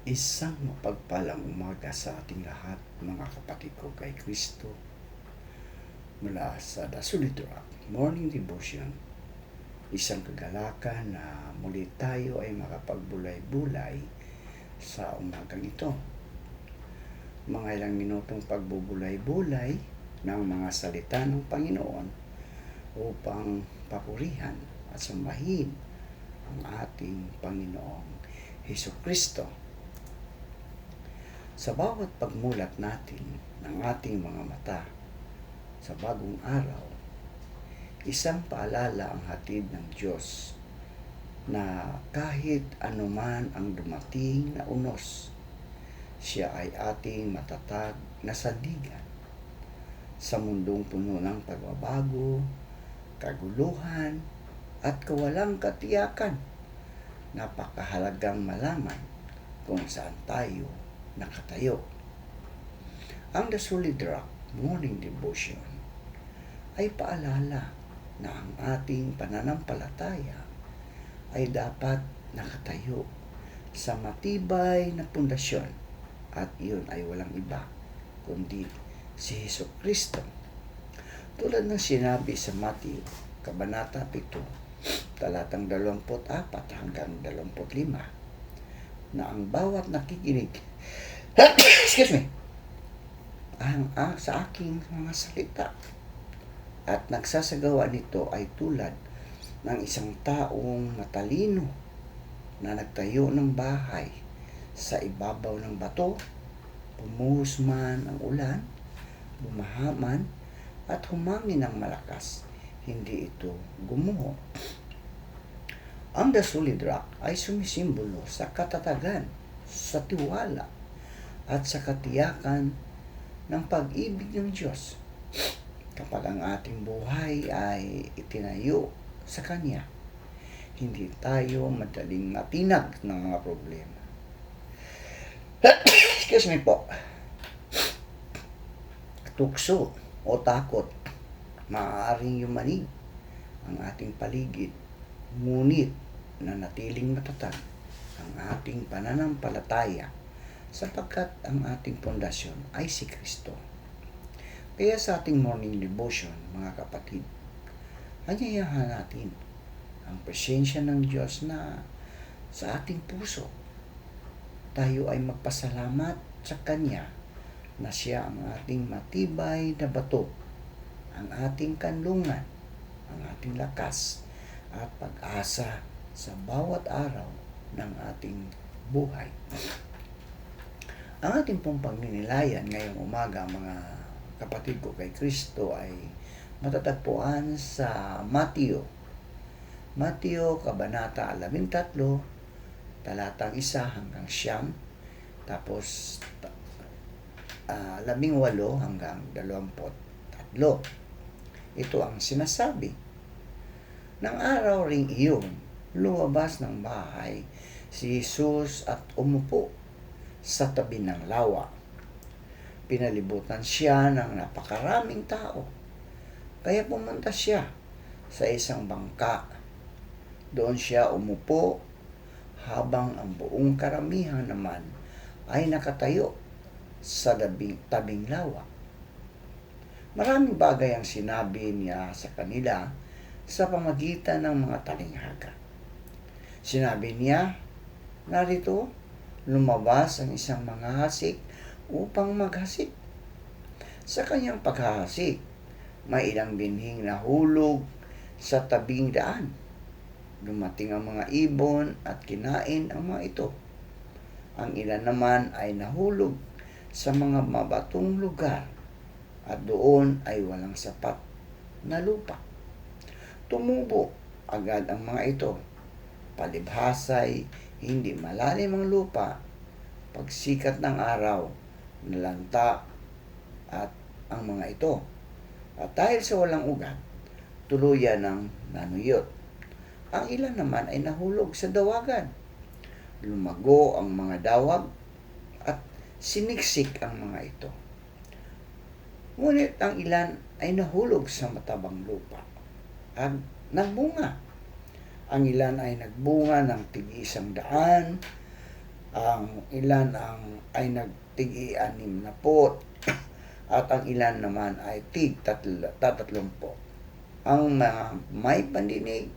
Isang mapagpalang umaga sa ating lahat, mga kapatid ko kay Kristo, mula sa The Solid Rock Morning Devotion. Isang kagalakan na muli tayo ay makapagbulay-bulay sa umagang ito. Mga ilang minutong pagbubulay-bulay ng mga salita ng Panginoon upang papurihan at sambahin ang ating Panginoong Hesukristo. Sa bawat pagmulat natin ng ating mga mata sa bagong araw, isang paalala ang hatid ng Diyos na kahit anuman ang dumating na unos, siya ay ating matatag na sandigan. Sa mundong puno ng pagbabago, kaguluhan, at kawalang katiyakan, napakahalagang malaman kung saan tayo nakatayo. Ang The Solid Rock Morning Devotion ay paalala na ang ating pananampalataya ay dapat nakatayo sa matibay na pundasyon, at iyon ay walang iba kundi si Hesukristo. Tulad ng sinabi sa Matthew, Kabanata 7, talatang 24 hanggang 25, na ang bawat nakikinig sa aking mga salita at nagsasagawa nito ay tulad ng isang taong matalino na nagtayo ng bahay sa ibabaw ng bato. Pumuhos man ang ulan, bumaha man, at humangin ng malakas, hindi ito gumuho. Ang The Solid Rock ay sumisimbolo sa katatagan, sa tiwala, at sa katiyakan ng pag-ibig ng Diyos. Kapag ang ating buhay ay itinayo sa Kanya, hindi tayo madaling matinag ng mga problema. Excuse me po. Tukso o takot, maaaring yumanig ang ating paligid, ngunit nanatiling matatag ang ating pananampalataya sapagkat ang ating pundasyon ay si Kristo. Kaya sa ating morning devotion, mga kapatid, anyayahan natin ang presensya ng Diyos na sa ating puso. Tayo ay magpasalamat sa Kanya na siya ang ating matibay na bato, ang ating kanlungan, ang ating lakas at pag-asa sa bawat araw ng ating buhay. Ang ating pong pagninilayan ngayong umaga, mga kapatid ko kay Kristo, ay matatagpuan sa Matthew Kabanata 13, talatang 1 hanggang 9, tapos 18 hanggang 23. Ito ang sinasabi. Nang araw ring iyon, lumabas ng bahay si Jesus at umupo sa tabi ng lawa. Pinalibutan siya ng napakaraming tao, kaya pumunta siya sa isang bangka. Doon siya umupo habang ang buong karamihan naman ay nakatayo sa tabing lawa. Maraming bagay ang sinabi niya sa kanila sa pamagitan ng mga talinghaga. Sinabi niya, narito, lumabas ang isang manghahasik upang maghasik. Sa kanyang paghahasik, may ilang binhing nahulog sa tabing daan. Dumating ang mga ibon at kinain ang mga ito. Ang ilan naman ay nahulog sa mga mabatong lugar, at doon ay walang sapat na lupa. Tumubo agad ang mga ito. Palibhasay, hindi malalim ang lupa. Pagsikat ng araw, nalanta at ang mga ito. At dahil sa walang ugat, tuluyan ng nanuyot. Ang ilan naman ay nahulog sa dawagan. Lumago ang mga dawag at siniksik ang mga ito. Ngunit ang ilan ay nahulog sa matabang lupa at nagbunga. Ang ilan ay nagbunga ng tig-100, Ang ilan ay nagtig-6 na po at ang ilan naman ay tig-30. Ang mga may pandinig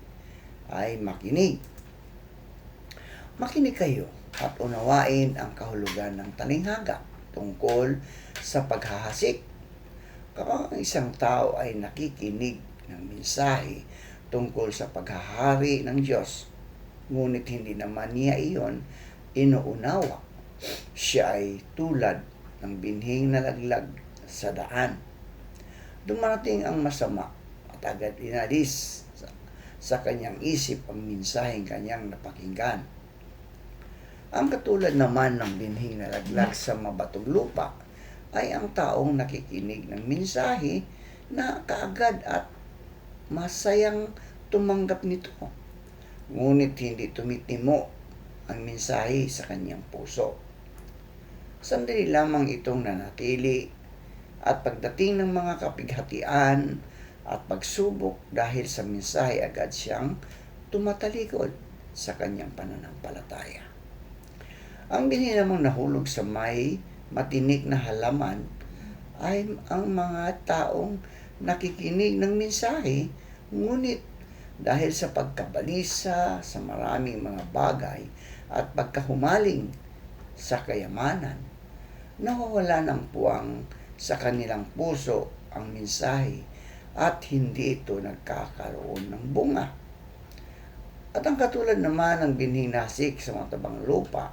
ay makinig. Makinig kayo at unawain ang kahulugan ng talinghaga tungkol sa paghahasik. Kapag ang isang tao ay nakikinig ng mensahe tungkol sa paghahari ng Diyos, ngunit hindi naman niya iyon inuunawa, siya ay tulad ng binhing nalaglag sa daan. Dumarating ang masama at agad inalis sa kanyang isip ang mensaheng kanyang napakinggan. Ang katulad naman ng binhing nalaglag sa mabatong lupa ay ang taong nakikinig ng mensahe na kaagad at masayang tumanggap nito. Ngunit hindi tumitimo ang mensahe sa kanyang puso. Sandali lamang itong nanatili at pagdating ng mga kapighatian at pagsubok dahil sa mensahe agad siyang tumatalikod sa kanyang pananampalataya. Ang binhi namang nahulog sa may matinik na halaman ay ang mga taong nakikinig ng mensahe, ngunit dahil sa pagkabalisa sa maraming mga bagay at pagkahumaling sa kayamanan, nawawala ng puwang sa kanilang puso ang mensahe at hindi ito nagkakaroon ng bunga. At ang katulad naman ng binhing nasik sa matabang lupa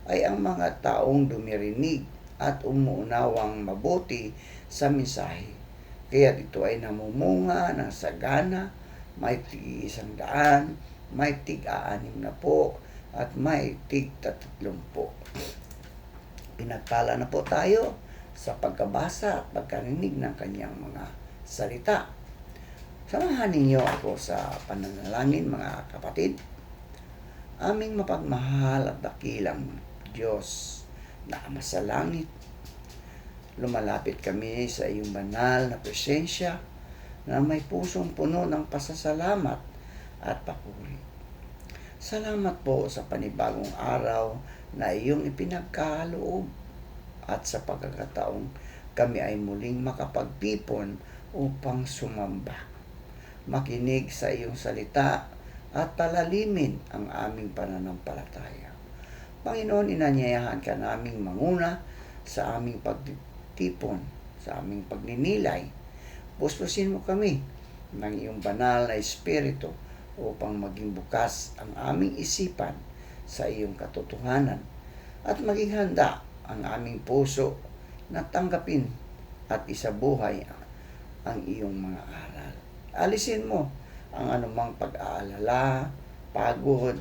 ay ang mga taong dumirinig at umuunawang mabuti sa mensahe. Kaya ito ay namumunga ng sagana, may tig-100, may tig-60 at may tig-30. Pinagpala na po tayo sa pagkabasa at pagkarinig ng kanyang mga salita. Samahan ninyo ako sa pananalangin, mga kapatid. Aming mapagmahal at dakilang Diyos na Ama sa langit, lumalapit kami sa iyong banal na presensya na may pusong puno ng pasasalamat at papuri. Salamat po sa panibagong araw na iyong ipinagkaloob at sa pagkakataong kami ay muling makapagtipon upang sumamba, makinig sa iyong salita at palalimin ang aming pananampalataya. Panginoon, inanyayahan ka naming manguna sa aming pagtitipon, sa aming pagninilay. Puspusin mo kami ng iyong banal na espiritu upang maging bukas ang aming isipan sa iyong katotohanan at maging handa ang aming puso na tanggapin at isabuhay ang iyong mga aral. Alisin mo ang anumang pag-aalala, pagod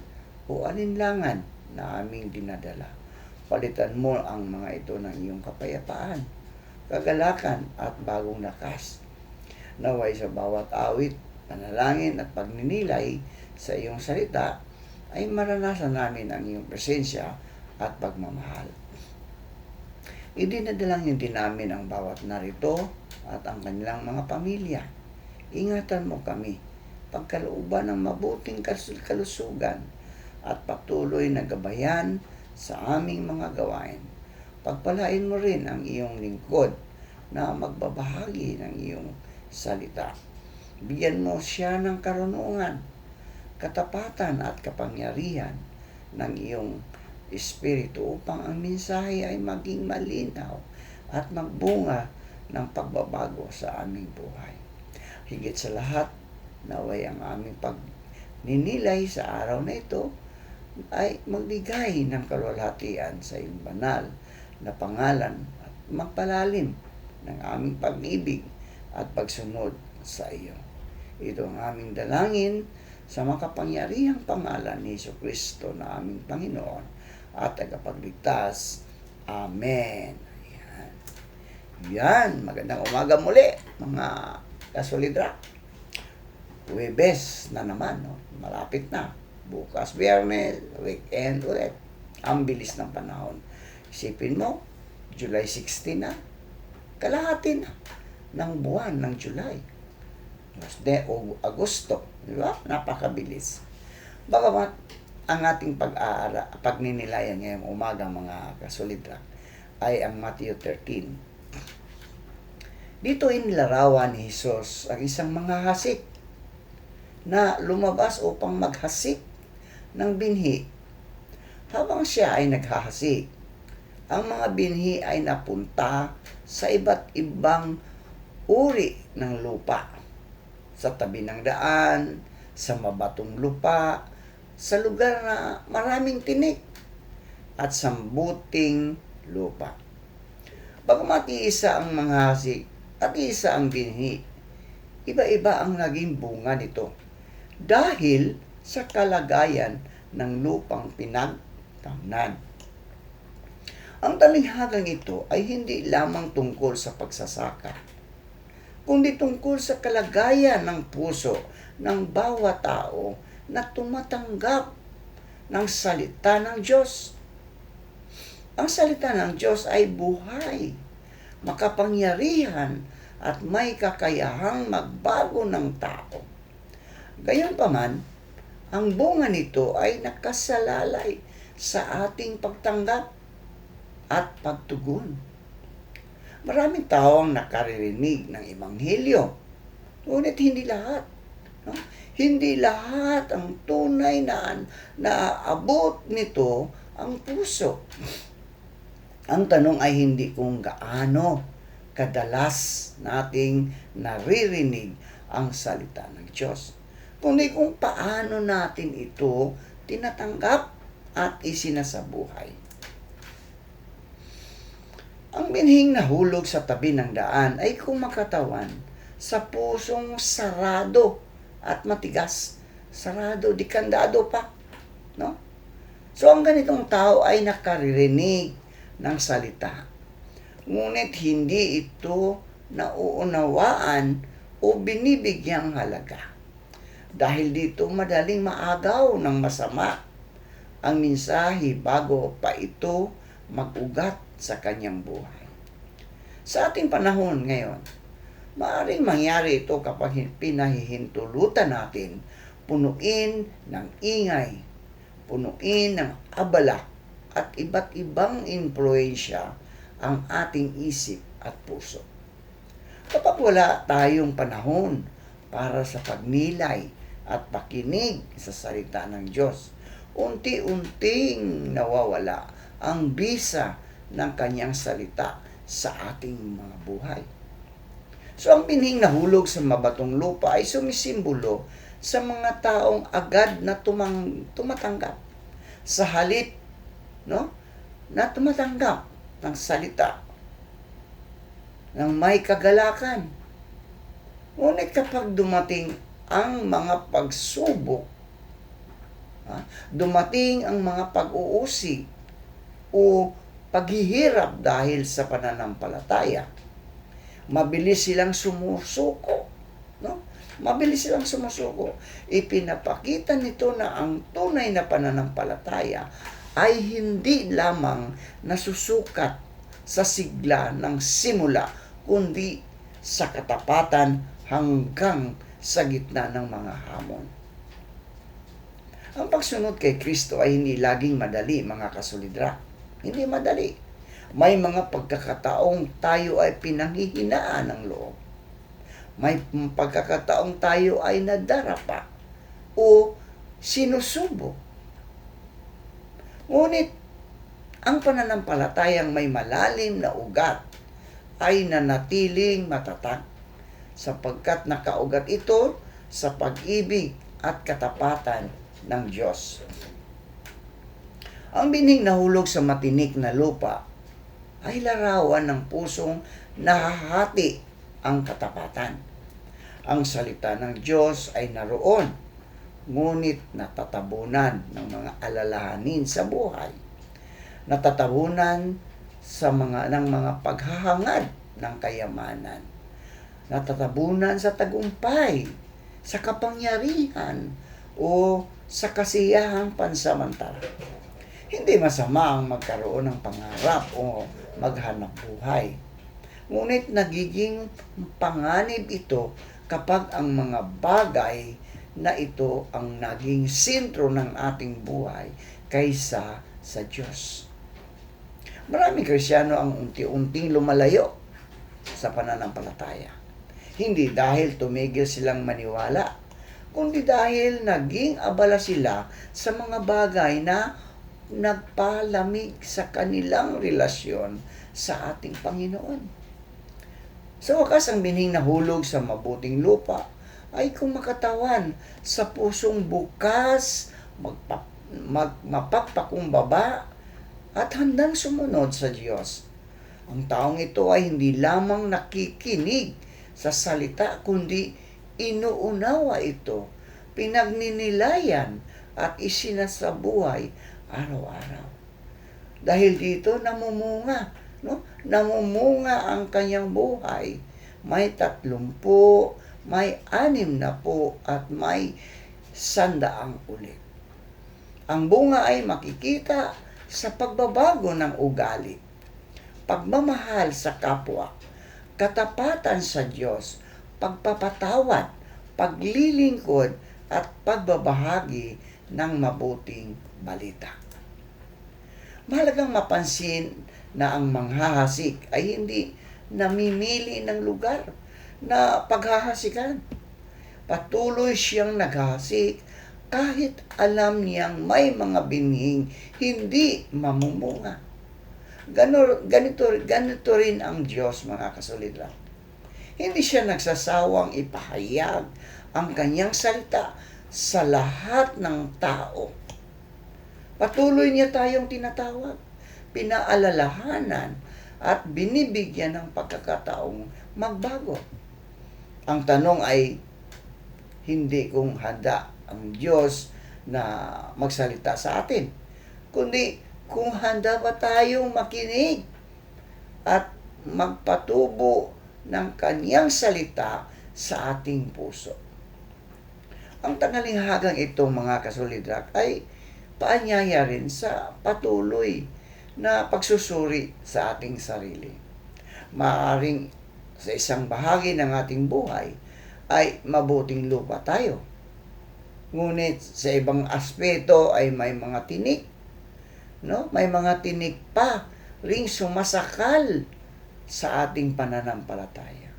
o alinlangan na aming dinadala. Palitan mo ang mga ito ng iyong kapayapaan, kagalakan at bagong lakas. Naway sa bawat awit, panalangin at pagninilay sa iyong salita ay maranasan namin ang iyong presensya at pagmamahal. Idinadalangin din namin ang bawat narito at ang kanilang mga pamilya. Ingatan mo kami, pagkalooban ng mabuting kalusugan at patuloy na gabayan sa aming mga gawain. Pagpalain mo rin ang iyong lingkod na magbabahagi ng iyong salita. Bigyan mo siya ng karunungan, katapatan at kapangyarihan ng iyong espiritu upang ang mensahe ay maging malinaw at magbunga ng pagbabago sa aming buhay. Higit sa lahat, naway ang aming pagninilay sa araw na ito ay magbigay ng kaluwalhatian sa iyong banal na pangalan at magpalalim ng aming pag-ibig at pagsunod sa iyo. Ito ang aming dalangin sa makapangyarihang pangalan ni Jesucristo na aming Panginoon at tagapagligtas. Amen. Yan. Magandang umaga muli, mga kasolidra. Huwebes na naman, no? Malapit na. Bukas, Biyernes, weekend ulit. Ang bilis ng panahon. Isipin mo, July 16 na. Kalahati na ng buwan ng July. O Agosto. Di ba? Napakabilis. Bagamat ang ating pagninilayan ngayong umaga mga kasolidra ay ang Matthew 13. Dito inilarawan ni Jesus ang isang manghahasik na lumabas upang maghasik ng binhi. Habang siya ay naghahasik, ang mga binhi ay napunta sa iba't ibang uri ng lupa. Sa tabi ng daan, sa mabatong lupa, sa lugar na maraming tinik, at sa buting lupa. Bagamat iisa ang manghasik at isa ang binhi, iba-iba ang naging bunga nito dahil sa kalagayan ng lupang pinagtamnan. Ang talinghagang ito ay hindi lamang tungkol sa pagsasaka, kundi tungkol sa kalagayan ng puso ng bawat tao na tumatanggap ng salita ng Diyos. Ang salita ng Diyos ay buhay, makapangyarihan, at may kakayahang magbago ng tao. Gayunpaman, ang bunga nito ay nakasalalay sa ating pagtanggap at pagtugon. Maraming tao ang nakaririnig ng Ebanghelyo, ngunit hindi lahat. No? Hindi lahat ang tunay na naabot nito ang puso. Ang tanong ay hindi kung gaano kadalas nating naririnig ang salita ng Diyos, kundi kung paano natin ito tinatanggap at isinasabuhay. Ang binhing nahulog sa tabi ng daan ay kumakatawan sa pusong sarado at matigas. Sarado, di kandado pa. No? So ang ganitong tao ay nakaririnig ng salita, ngunit hindi ito nauunawaan o binibigyang halaga. Dahil dito madaling maagaw ng masama ang mensahe bago pa ito mag-ugat sa kanyang buhay. Sa ating panahon ngayon, maaaring mangyari ito kapag pinahihintulutan natin punuin ng ingay, punuin ng abala at iba't ibang impluensya ang ating isip at puso. Kapag wala tayong panahon para sa pagnilay at pakinig sa salita ng Diyos, unti-unting nawawala ang bisa ng kanyang salita sa ating mga buhay. So ang binhing nahulog sa mabatong lupa ay sumisimbolo sa mga taong agad na tumatanggap sa halip, no, na tumatanggap ng salita ng may kagalakan. Ngunit kapag dumating ang mga pagsubok, dumating ang mga pag-uusig o paghihirap dahil sa pananampalataya, mabilis silang sumusuko. No? Mabilis silang sumusuko. Ipinapakita nito na ang tunay na pananampalataya ay hindi lamang nasusukat sa sigla ng simula, kundi sa katapatan hanggang sa gitna ng mga hamon. Ang pagsunod kay Kristo ay hindi laging madali, mga kasolidra. Hindi madali. May mga pagkakataong tayo ay pinanghihinaan ng loob. May pagkakataong tayo ay nadarapa o sinusubo. Ngunit, ang pananampalatayang may malalim na ugat ay nanatiling matatag sapagkat nakaugat ito sa pag-ibig at katapatan ng Diyos. Ang binhing nahulog sa matinik na lupa ay larawan ng pusong nahahati ang katapatan. Ang salita ng Diyos ay naroon, ngunit natatabunan ng mga alalahanin sa buhay. Natatabunan ng mga paghahangad ng kayamanan. Natatabunan sa tagumpay, sa kapangyarihan, o sa kasiyahang pansamantala. Hindi masama ang magkaroon ng pangarap o maghanap buhay. Ngunit nagiging panganib ito kapag ang mga bagay na ito ang naging sentro ng ating buhay kaysa sa Diyos. Maraming Kristiyano ang unti-unting lumalayo sa pananampalataya. Hindi dahil tumigil silang maniwala, kundi dahil naging abala sila sa mga bagay na nagpalamig sa kanilang relasyon sa ating Panginoon. Sa wakas, ang binhing nahulog sa mabuting lupa ay kung makatawan sa pusong bukas, mapagpakumbaba at handang sumunod sa Diyos. Ang taong ito ay hindi lamang nakikinig sa salita, kundi inuunawa ito, pinagninilayan at isinasabuhay araw-araw. Dahil dito namumunga, namumunga ang kanyang buhay. May 30, may 60 at may 100 ulit. Ang bunga ay makikita sa pagbabago ng ugali, pagmamahal sa kapwa, katapatan sa Diyos, pagpapatawad, paglilingkod at pagbabahagi ng mabuting balita. Mahalagang mapansin na ang manghahasik ay hindi namimili ng lugar na paghahasikan. Patuloy siyang naghahasik kahit alam niyang may mga binhing hindi mamumunga. Ganito rin ang Diyos, mga kasolidran. Hindi siya nagsasawang ipahayag ang kanyang salita sa lahat ng tao. Patuloy niya tayong tinatawag, pinaalalahanan at binibigyan ng pagkakataong magbago. Ang tanong ay hindi kung handa ang Diyos na magsalita sa atin, kundi kung handa ba tayong makinig at magpatubo ng kanyang salita sa ating puso. Ang tanghalihagang ito, mga kasolidrak, ay paanyaya rin sa patuloy na pagsusuri sa ating sarili. Maaaring sa isang bahagi ng ating buhay ay mabuting lupa tayo. Ngunit sa ibang aspeto ay may mga tinik, may mga tinik pa ring sumasakal sa ating pananampalataya.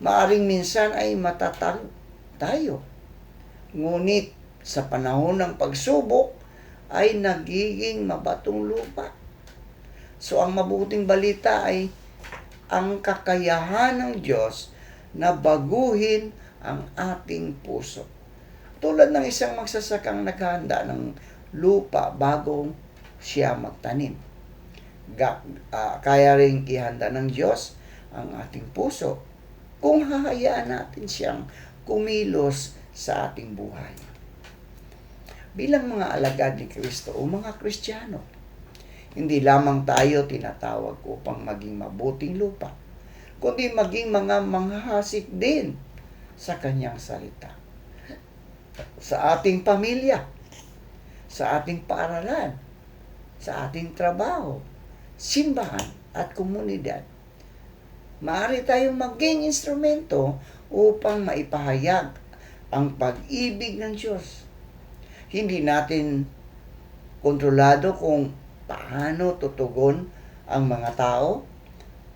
Maaring minsan ay matatag tayo, ngunit sa panahon ng pagsubok ay nagiging mabatong lupa. So ang mabuting balita ay ang kakayahan ng Diyos na baguhin ang ating puso. Tulad ng isang magsasakang naghahanda ng lupa bago siya magtanim. Kaya rin ihanda ng Diyos ang ating puso kung hahayaan natin siyang kumilos sa ating buhay. Bilang mga alagad ni Kristo o mga Kristiyano, hindi lamang tayo tinatawag upang maging mabuting lupa, kundi maging mga manghahasik din sa kanyang salita. Sa ating pamilya, sa ating paaralan, sa ating trabaho, simbahan at komunidad. Maaari tayong maging instrumento upang maipahayag ang pag-ibig ng Diyos. Hindi natin kontrolado kung paano tutugon ang mga tao,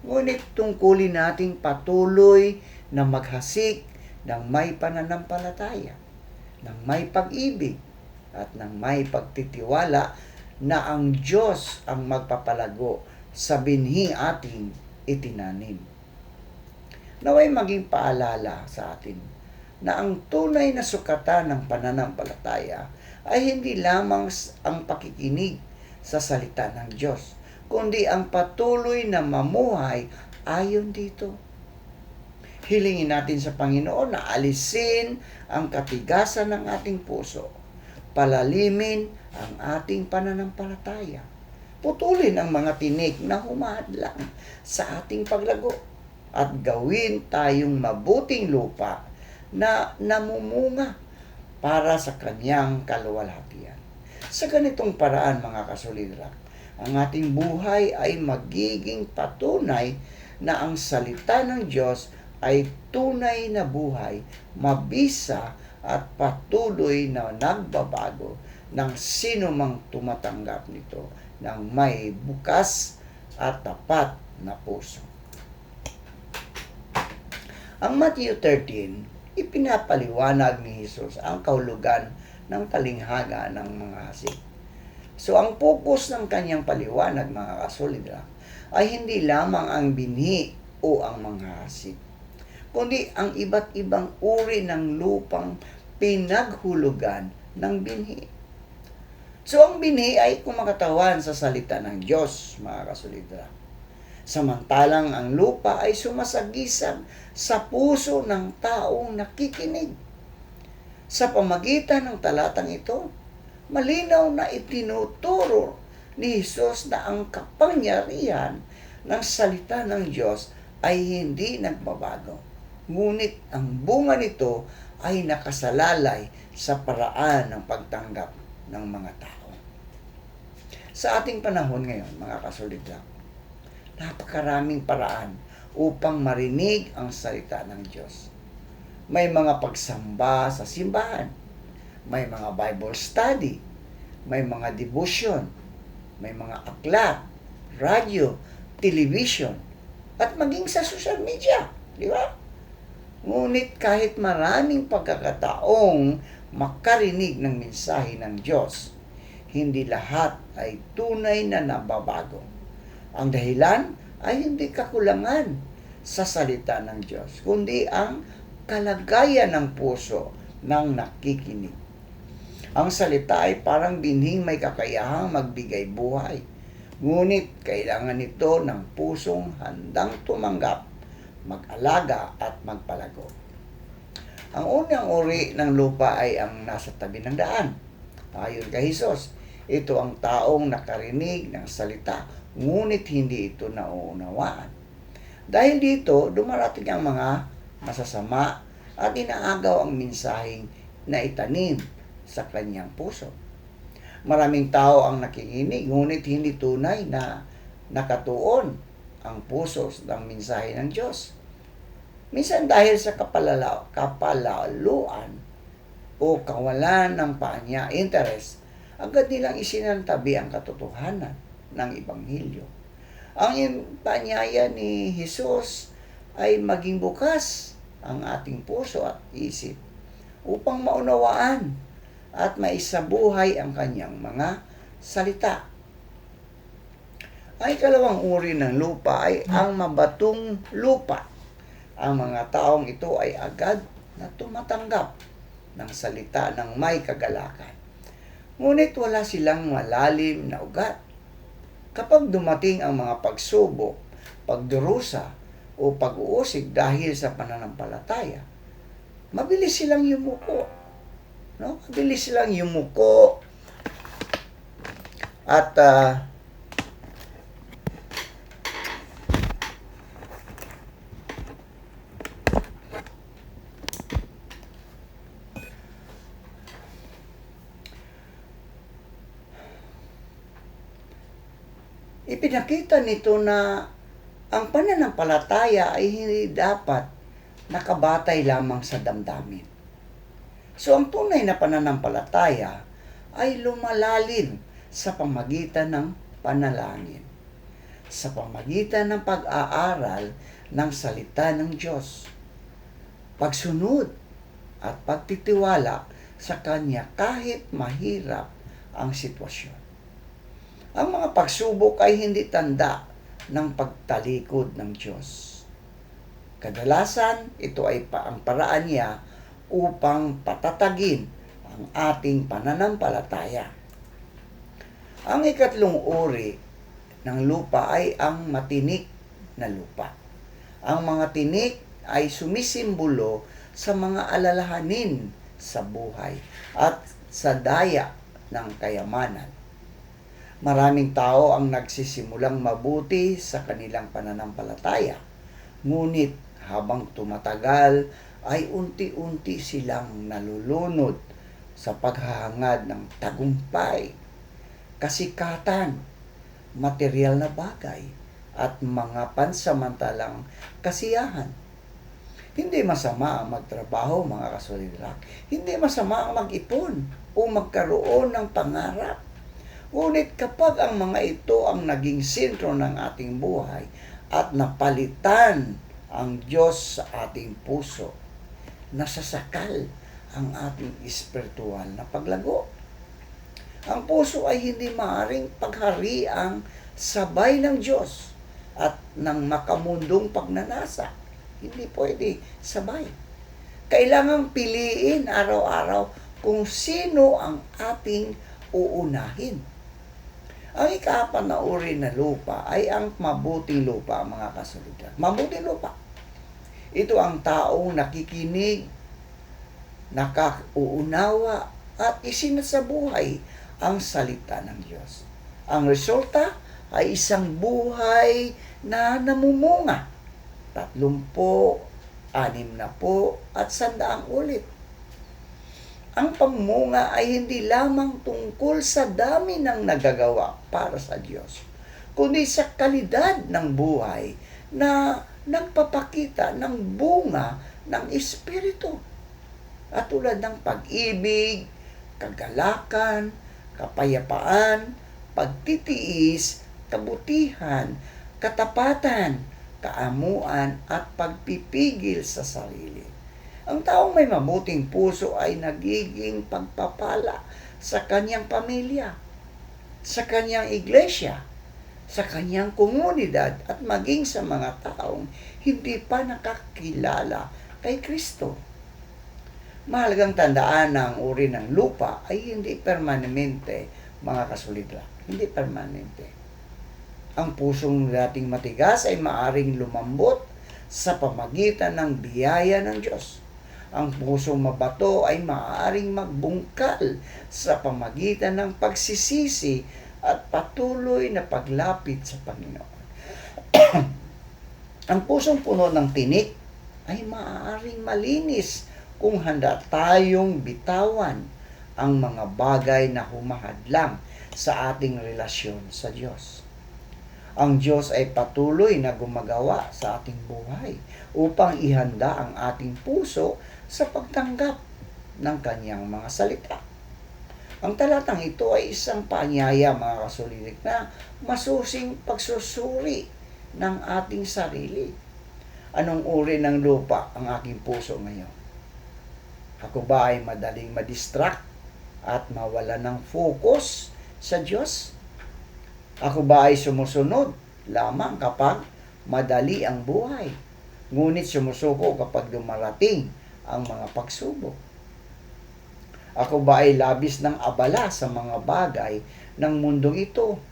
ngunit tungkulin nating patuloy na maghasik ng may pananampalataya, ng may pag-ibig, at ng may pagtitiwala na ang Diyos ang magpapalago sa binhing ating itinanim. Naway maging paalala sa atin na ang tunay na sukatan ng pananampalataya ay hindi lamang ang pakikinig sa salita ng Diyos, kundi ang patuloy na mamuhay ayon dito. Hilingin natin sa Panginoon na alisin ang katigasan ng ating puso, palalimin ang ating pananampalataya, putulin ang mga tinik na humahadlang sa ating paglago, at gawin tayong mabuting lupa na namumunga para sa kanyang kaluwalhatian. Sa ganitong paraan, mga kasolidrak, ang ating buhay ay magiging patunay na ang salita ng Diyos ay tunay na buhay, mabisa at patuloy na nagbabago ng sino mang tumatanggap nito ng may bukas at tapat na puso. Ang Matthew 13, ipinapaliwanag ni Jesus ang kahulugan ng talinghaga ng mga hasik. So ang focus ng kanyang paliwanag, mga kasolidra, ay hindi lamang ang binhi o ang mga hasik, kundi ang iba't ibang uri ng lupang pinaghulugan ng binhi. So ang binhi ay kumakatawan sa salita ng Diyos, mga kasolidra. Samantalang ang lupa ay sumasagisag sa puso ng taong nakikinig. Sa pamagitan ng talatang ito, malinaw na itinuturo ni Jesus na ang kapangyarihan ng salita ng Diyos ay hindi nagbabago. Ngunit ang bunga nito ay nakasalalay sa paraan ng pagtanggap ng mga tao. Sa ating panahon ngayon, mga kasolidra, napakaraming paraan upang marinig ang salita ng Diyos. May mga pagsamba sa simbahan, may mga Bible study, may mga devotion, may mga aklat, radyo, television, at maging sa social media, di ba? Ngunit kahit maraming pagkakataong makarinig ng mensahe ng Diyos, hindi lahat ay tunay na nababago. Ang dahilan ay hindi kakulangan sa salita ng Diyos, kundi ang kalagayan ng puso ng nakikinig. Ang salita ay parang binhing may kakayahang magbigay buhay, ngunit kailangan nito ng pusong handang tumanggap, mag-alaga at magpalago. Ang unang uri ng lupa ay ang nasa tabi ng daan. Ayon kay Jesus, ito ang taong nakarinig ng salita, ngunit hindi ito nauunawaan. Dahil dito, dumarating ang mga masasama at inaagaw ang mensaheng na itanim sa kanyang puso. Maraming tao ang nakikinig, ngunit hindi tunay na nakatuon ang puso ng mensahe ng Diyos. Minsan dahil sa kapalaluan o kawalan ng interest, agad nilang isinantabi ang katotohanan ng Ebanghelyo. Ang panyaya ni Jesus ay maging bukas ang ating puso at isip upang maunawaan at maisabuhay ang kanyang mga salita. Ang ikalawang uri ng lupa ay ang mabatong lupa. Ang mga taong ito ay agad na tumatanggap ng salita ng may kagalakan. Ngunit wala silang malalim na ugat. Kapag dumating ang mga pagsubok, pagdurusa, o pag-uusig dahil sa pananampalataya, mabilis silang yumuko. No? Mabilis silang yumuko at ipinakita nito na ang pananampalataya ay hindi dapat nakabatay lamang sa damdamin. So ang tunay na pananampalataya ay lumalalim sa pamagitan ng panalangin, sa pamagitan ng pag-aaral ng salita ng Diyos, pagsunod at pagtitiwala sa Kanya kahit mahirap ang sitwasyon. Ang mga pagsubok ay hindi tanda ng pagtalikod ng Diyos. Kadalasan, ito ay ang paraan niya upang patatagin ang ating pananampalataya. Ang ikatlong uri ng lupa ay ang matinik na lupa. Ang mga tinik ay sumisimbolo sa mga alalahanin sa buhay at sa daya ng kayamanan. Maraming tao ang nagsisimulang mabuti sa kanilang pananampalataya. Ngunit habang tumatagal ay unti-unti silang nalulunod sa paghahangad ng tagumpay, kasikatan, material na bagay, at mga pansamantalang kasiyahan. Hindi masama ang magtrabaho, mga kasolidrak. Hindi masama ang mag-ipon o magkaroon ng pangarap. Ngunit kapag ang mga ito ang naging sentro ng ating buhay at napalitan ang Diyos sa ating puso, nasasakal ang ating espiritual na paglago. Ang puso ay hindi maaaring paghariang sabay ng Diyos at ng makamundong pagnanasa. Hindi pwede sabay. Kailangang piliin araw-araw kung sino ang ating uunahin. Ang ikaapat na uri na lupa ay ang mabuting lupa, mga kasolidrak. Mabuting lupa. Ito ang taong nakikinig, nakauunawa, at isinasabuhay ang salita ng Diyos. Ang resulta ay isang buhay na namumunga. 30, 60, at 100 ulit. Ang pamunga ay hindi lamang tungkol sa dami ng nagagawa para sa Diyos, kundi sa kalidad ng buhay na nagpapakita ng bunga ng Espiritu. At tulad ng pag-ibig, kagalakan, kapayapaan, pagtitiis, kabutihan, katapatan, kaamuan, at pagpipigil sa sarili. Ang taong may mabuting puso ay nagiging pagpapala sa kanyang pamilya, sa kanyang iglesia, sa kanyang komunidad, at maging sa mga taong hindi pa nakakilala kay Kristo. Mahalagang tandaan na ang uri ng lupa ay hindi permanente, mga kasolidrak. Hindi permanente. Ang pusong dating matigas ay maaring lumambot sa pamagitan ng biyaya ng Diyos. Ang pusong mabato ay maaring magbungkal sa pamagitan ng pagsisisi at patuloy na paglapit sa Panginoon. Ang pusong puno ng tinik ay maaaring malinis kung handa tayong bitawan ang mga bagay na humahadlang sa ating relasyon sa Diyos. Ang Diyos ay patuloy na gumagawa sa ating buhay upang ihanda ang ating puso sa pagtanggap ng kanyang mga salita. Ang talatang ito ay isang paanyaya, mga kasolidrak, na masusing pagsusuri ng ating sarili. Anong uri ng lupa ang aking puso ngayon? Ako ba ay madaling madistract at mawala ng focus sa Diyos? Ako ba ay sumusunod lamang kapag madali ang buhay, ngunit sumusuko kapag dumarating ang mga pagsubok? Ako ba ay labis ng abala sa mga bagay ng mundong ito,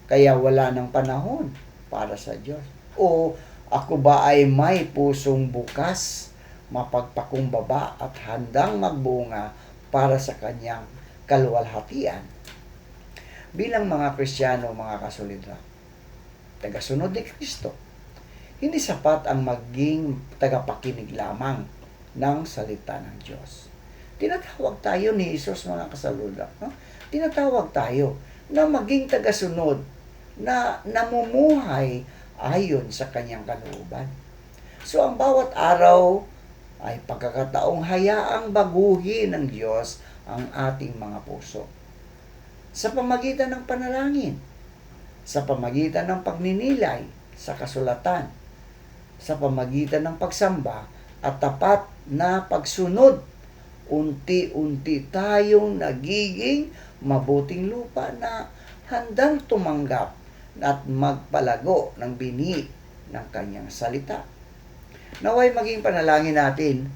kaya wala ng panahon para sa Diyos? O ako ba ay may pusong bukas, mapagpakumbaba at handang magbunga para sa kanyang kaluwalhatian? Bilang mga Kristiyano, mga kasolidrak, tagasunod ni Kristo, hindi sapat ang maging tagapakinig lamang ng salita ng Diyos. Tinatawag tayo ni Jesus, mga kasolidrak, no? Tinatawag tayo na maging tagasunod, na namumuhay ayon sa kanyang kalooban. So ang bawat araw ay pagkakataong hayaang baguhin ng Diyos ang ating mga puso. Sa pamagitan ng panalangin, sa pamagitan ng pagninilay sa kasulatan, sa pamagitan ng pagsamba at tapat na pagsunod, unti-unti tayong nagiging mabuting lupa na handang tumanggap at magpalago ng bini ng kanyang salita. Naway maging panalangin natin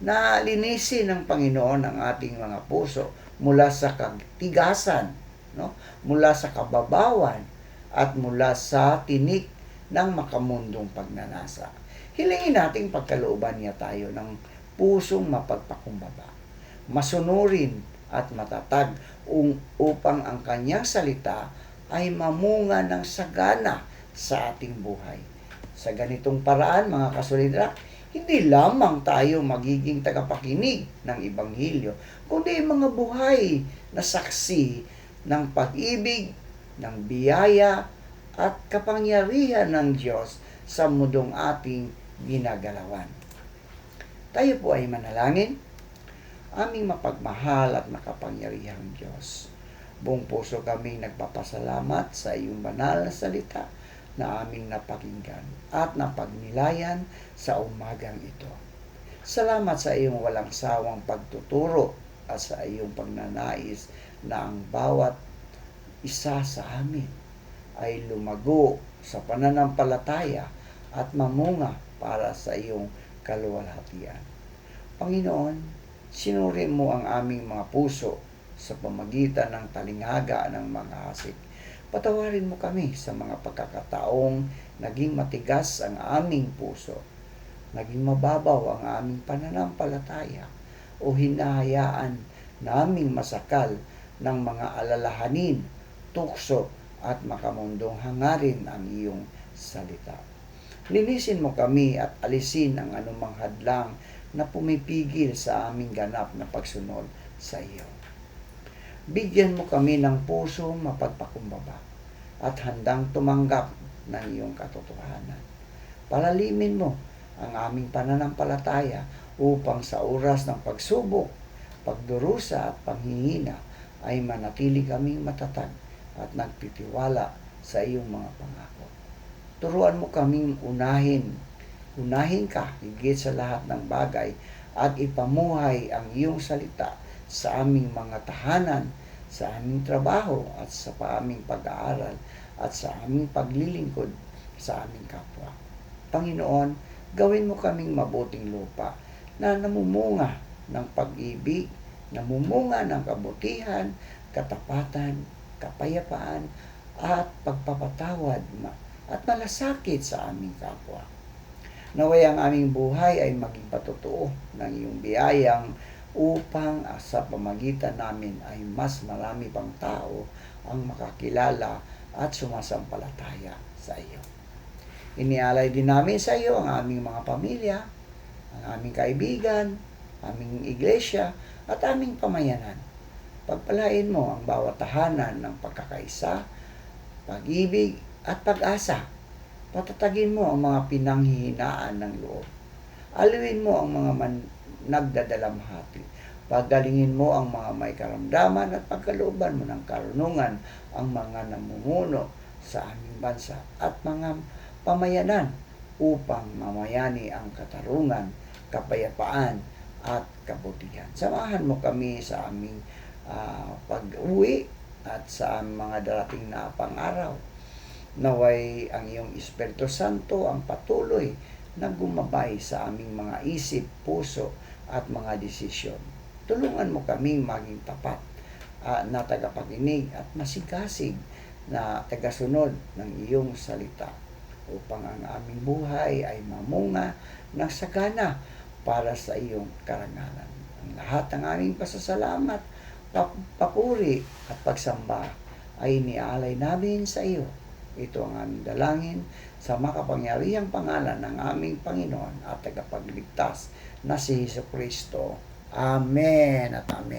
na linisin ng Panginoon ang ating mga puso mula sa katigasan, no? Mula sa kababawan, at mula sa tinik ng makamundong pagnanasa. Hilingin nating pagkalooban niya tayo ng pusong mapagpakumbaba, masunurin at matatag upang ang kanyang salita ay mamunga ng sagana sa ating buhay. Sa ganitong paraan, mga kasolidrak, hindi lamang tayo magiging tagapakinig ng Ebanghelyo, kundi mga buhay na saksi ng pag-ibig, ng biyaya, at kapangyarihan ng Diyos sa mundong ating ginagalawan. Tayo po ay manalangin. Aming mapagmahal at makapangyarihang Diyos, buong puso kami nagpapasalamat sa iyong banal na salita na aming napakinggan at napagnilayan sa umagang ito. Salamat sa iyong walang sawang pagtuturo at sa iyong pagnanais na ang bawat isa sa amin ay lumago sa pananampalataya at mamunga para sa iyong kaluwalhatian. Panginoon, sinuri mo ang aming mga puso sa pamagitan ng talinghaga ng mga hasik. Patawarin mo kami sa mga pagkakataong naging matigas ang aming puso, naging mababaw ang aming pananampalataya, o hinahayaan naming masakal ng mga alalahanin, tukso at makamundong hangarin ang iyong salita. Linisin mo kami at alisin ang anumang hadlang na pumipigil sa aming ganap na pagsunod sa iyo. Bigyan mo kami ng puso mapagpakumbaba at handang tumanggap ng iyong katotohanan. Palalimin mo ang aming pananampalataya upang sa oras ng pagsubok, pagdurusa at panghihina ay manatili kaming matatag at nagtitiwala sa iyong mga pangako. Turuan mo kaming unahin ka higit sa lahat ng bagay at ipamuhay ang iyong salita sa aming mga tahanan, sa aming trabaho at sa aming pag-aaral at sa aming paglilingkod sa aming kapwa. Panginoon, gawin mo kaming mabuting lupa na namumunga ng pag-ibig, namumunga ng kabutihan, katapatan, kapayapaan at pagpapatawad at malasakit sa aming kapwa. Naway ang aming buhay ay maging patotoo ng iyong biyayang upang sa pamagitan namin ay mas marami pang tao ang makakilala at sumasampalataya sa iyo. Inialay din namin sa iyo ang aming mga pamilya, ang aming kaibigan, aming iglesia at aming pamayanan. Pagpalain mo ang bawat tahanan ng pagkakaisa, pag-ibig at pag-asa. Patatagin mo ang mga pinanghihinaan ng loob. Aliwin mo ang mga nagdadalamhati. Pagalingin mo ang mga may karamdaman at pagkalooban mo ng karunungan ang mga namumuno sa aming bansa at mga pamayanan upang mamayani ang katarungan, kapayapaan at kabutihan. Samahan mo kami sa aming pag-uwi at sa mga darating na pang-araw. Naway ang iyong Espiritu Santo ang patuloy na gumabay sa aming mga isip, puso at mga desisyon. Tulungan mo kaming maging tapat na tagapakinig at masigasig na tagasunod ng iyong salita upang ang aming buhay ay mamunga ng sagana para sa iyong karangalan. Ang lahat ng aming pasasalamat, papuri at pagsamba ay inialay namin sa iyo. Ito ang aming dalangin sa makapangyarihang pangalan ng aming Panginoon at tagapagligtas na si Jesucristo. Amen at amen.